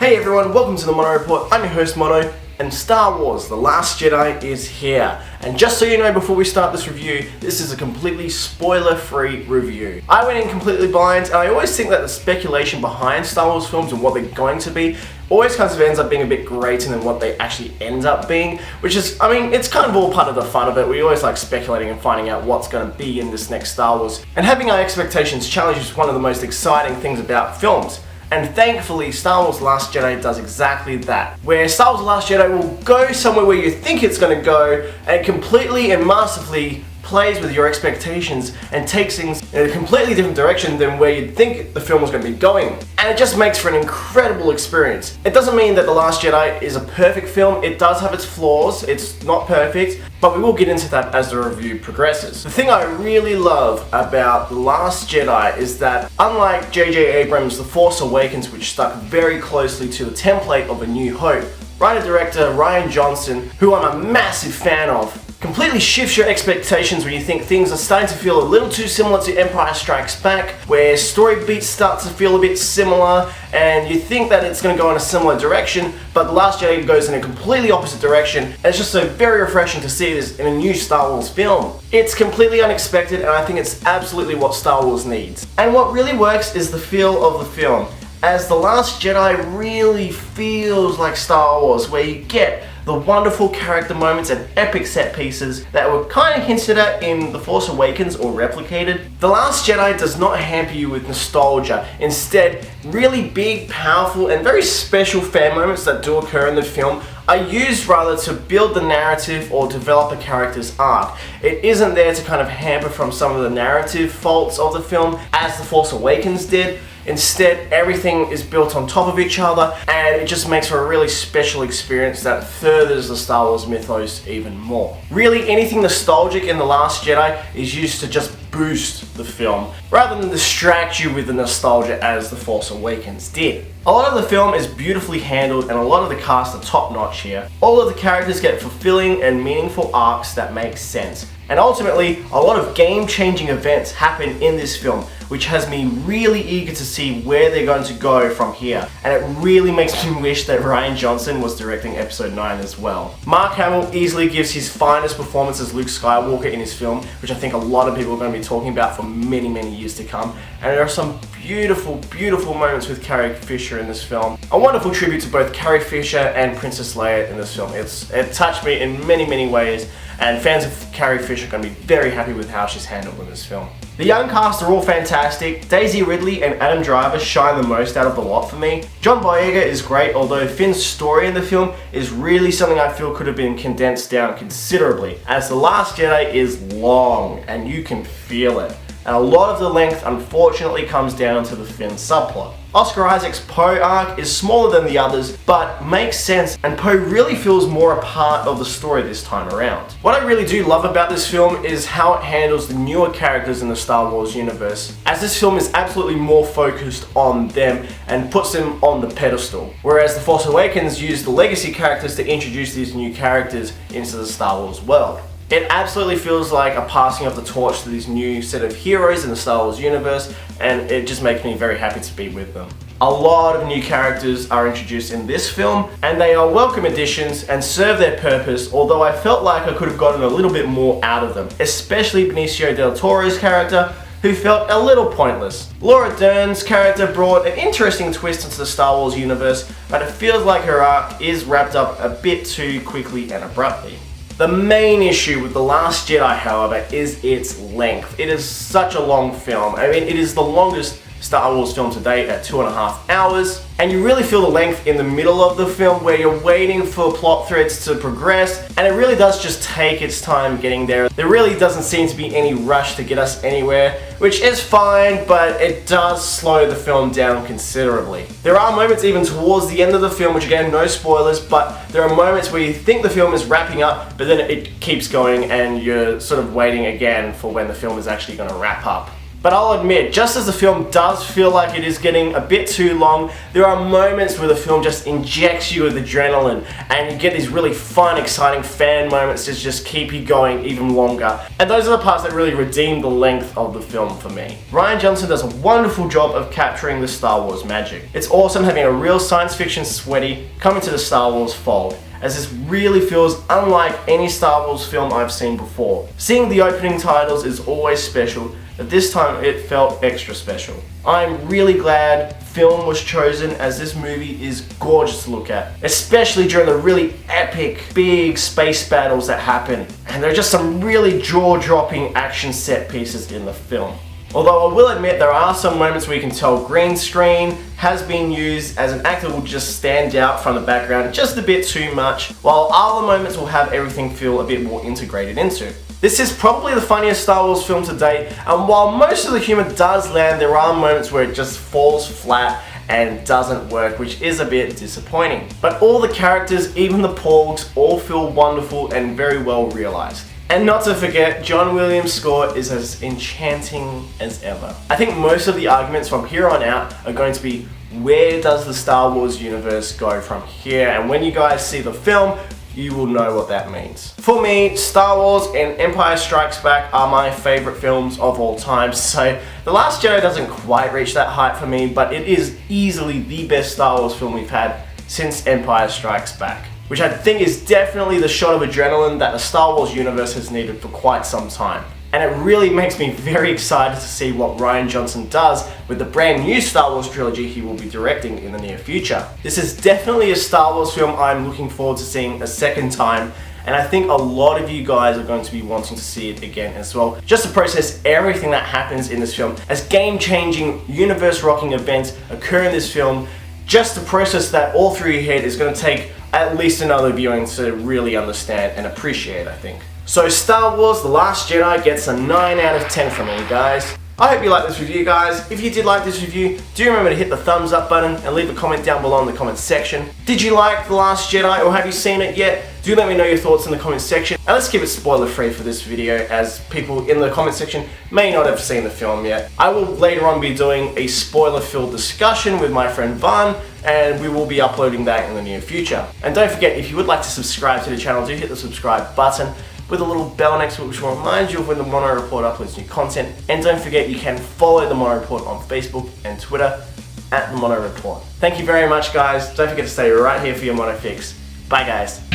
Hey everyone, welcome to the Mono Report. I'm your host Mono, and Star Wars The Last Jedi is here. And just so you know, before we start this review, this is a completely spoiler-free review. I went in completely blind, and I always think that the speculation behind Star Wars films and what they're going to be always kind of ends up being a bit greater than what they actually end up being, which is, I mean, it's kind of all part of the fun of it. We always like speculating and finding out what's going to be in this next Star Wars. And having our expectations challenged is one of the most exciting things about films. And thankfully, Star Wars The Last Jedi does exactly that. Where Star Wars The Last Jedi will go somewhere where you think it's going to go, and completely and masterfully plays with your expectations and takes things in a completely different direction than where you'd think the film was going to be going. And it just makes for an incredible experience. It doesn't mean that The Last Jedi is a perfect film. It does have its flaws. It's not perfect, but we will get into that as the review progresses. The thing I really love about The Last Jedi is that, unlike J.J. Abrams' The Force Awakens, which stuck very closely to the template of A New Hope, writer-director Rian Johnson, who I'm a massive fan of, completely shifts your expectations when you think things are starting to feel a little too similar to Empire Strikes Back, where story beats start to feel a bit similar, and you think that it's going to go in a similar direction, but The Last Jedi goes in a completely opposite direction, and it's just so very refreshing to see this in a new Star Wars film. It's completely unexpected, and I think it's absolutely what Star Wars needs. And what really works is the feel of the film, as The Last Jedi really feels like Star Wars, where you get the wonderful character moments and epic set pieces that were kind of hinted at in The Force Awakens or replicated. The Last Jedi does not hamper you with nostalgia. Instead, really big, powerful, and very special fan moments that do occur in the film are used rather to build the narrative or develop a character's arc. It isn't there to kind of hamper from some of the narrative faults of the film, as The Force Awakens did. Instead, everything is built on top of each other, and it just makes for a really special experience that furthers the Star Wars mythos even more. Really, anything nostalgic in The Last Jedi is used to just boost the film, rather than distract you with the nostalgia as The Force Awakens did. A lot of the film is beautifully handled, and a lot of the cast are top-notch here. All of the characters get fulfilling and meaningful arcs that make sense. And ultimately, a lot of game-changing events happen in this film, which has me really eager to see where they're going to go from here. And it really makes me wish that Rian Johnson was directing Episode 9 as well. Mark Hamill easily gives his finest performance as Luke Skywalker in his film, which I think a lot of people are going to be talking about for many, many years to come. And there are some beautiful, beautiful moments with Carrie Fisher in this film. A wonderful tribute to both Carrie Fisher and Princess Leia in this film. It touched me in many, many ways, and fans of Carrie Fisher are going to be very happy with how she's handled in this film. The young cast are all fantastic. Daisy Ridley and Adam Driver shine the most out of the lot for me. John Boyega is great, although Finn's story in the film is really something I feel could have been condensed down considerably, as The Last Jedi is long, and you can feel it. And a lot of the length, unfortunately, comes down to the Finn subplot. Oscar Isaac's Poe arc is smaller than the others, but makes sense, and Poe really feels more a part of the story this time around. What I really do love about this film is how it handles the newer characters in the Star Wars universe, as this film is absolutely more focused on them and puts them on the pedestal, whereas The Force Awakens used the legacy characters to introduce these new characters into the Star Wars world. It absolutely feels like a passing of the torch to these new set of heroes in the Star Wars universe, and it just makes me very happy to be with them. A lot of new characters are introduced in this film, and they are welcome additions and serve their purpose, although I felt like I could have gotten a little bit more out of them, especially Benicio del Toro's character, who felt a little pointless. Laura Dern's character brought an interesting twist into the Star Wars universe, but it feels like her arc is wrapped up a bit too quickly and abruptly. The main issue with The Last Jedi, however, is its length. It is such a long film. I mean, it is the longest Star Wars film to date at 2.5 hours, and you really feel the length in the middle of the film where you're waiting for plot threads to progress, and it really does just take its time getting there. There really doesn't seem to be any rush to get us anywhere, which is fine, but it does slow the film down considerably. There are moments even towards the end of the film, which again, no spoilers, but there are moments where you think the film is wrapping up, but then it keeps going and you're sort of waiting again for when the film is actually going to wrap up. But I'll admit, just as the film does feel like it is getting a bit too long, there are moments where the film just injects you with adrenaline and you get these really fun, exciting fan moments that just keep you going even longer. And those are the parts that really redeem the length of the film for me. Rian Johnson does a wonderful job of capturing the Star Wars magic. It's awesome having a real science fiction sweaty come into the Star Wars fold, as this really feels unlike any Star Wars film I've seen before. Seeing the opening titles is always special, but this time it felt extra special. I'm really glad film was chosen, as this movie is gorgeous to look at, especially during the really epic, big space battles that happen. And there are just some really jaw-dropping action set pieces in the film. Although I will admit there are some moments where you can tell green screen has been used, as an actor will just stand out from the background just a bit too much, while other moments will have everything feel a bit more integrated into. This is probably the funniest Star Wars film to date, and while most of the humor does land, there are moments where it just falls flat and doesn't work, which is a bit disappointing. But all the characters, even the Porgs, all feel wonderful and very well realized. And not to forget, John Williams' score is as enchanting as ever. I think most of the arguments from here on out are going to be, where does the Star Wars universe go from here? And when you guys see the film, you will know what that means. For me, Star Wars and Empire Strikes Back are my favorite films of all time, so The Last Jedi doesn't quite reach that height for me, but it is easily the best Star Wars film we've had since Empire Strikes Back, which I think is definitely the shot of adrenaline that the Star Wars universe has needed for quite some time. And it really makes me very excited to see what Rian Johnson does with the brand new Star Wars trilogy he will be directing in the near future. This is definitely a Star Wars film I'm looking forward to seeing a second time, and I think a lot of you guys are going to be wanting to see it again as well, just to process everything that happens in this film, as game-changing, universe-rocking events occur in this film. Just to process that all through your head is going to take at least another viewing to really understand and appreciate, I think. So Star Wars The Last Jedi gets a 9 out of 10 from me, guys. I hope you liked this review, guys. If you did like this review, do remember to hit the thumbs up button and leave a comment down below in the comment section. Did you like The Last Jedi, or have you seen it yet? Do let me know your thoughts in the comment section. And let's keep it spoiler free for this video, as people in the comment section may not have seen the film yet. I will later on be doing a spoiler filled discussion with my friend Van, and we will be uploading that in the near future. And don't forget, if you would like to subscribe to the channel, do hit the subscribe button with a little bell next to it, which will remind you of when the Mono Report uploads new content. And don't forget, you can follow the Mono Report on Facebook and Twitter at the Mono Report. Thank you very much, guys. Don't forget to stay right here for your Mono Fix. Bye, guys.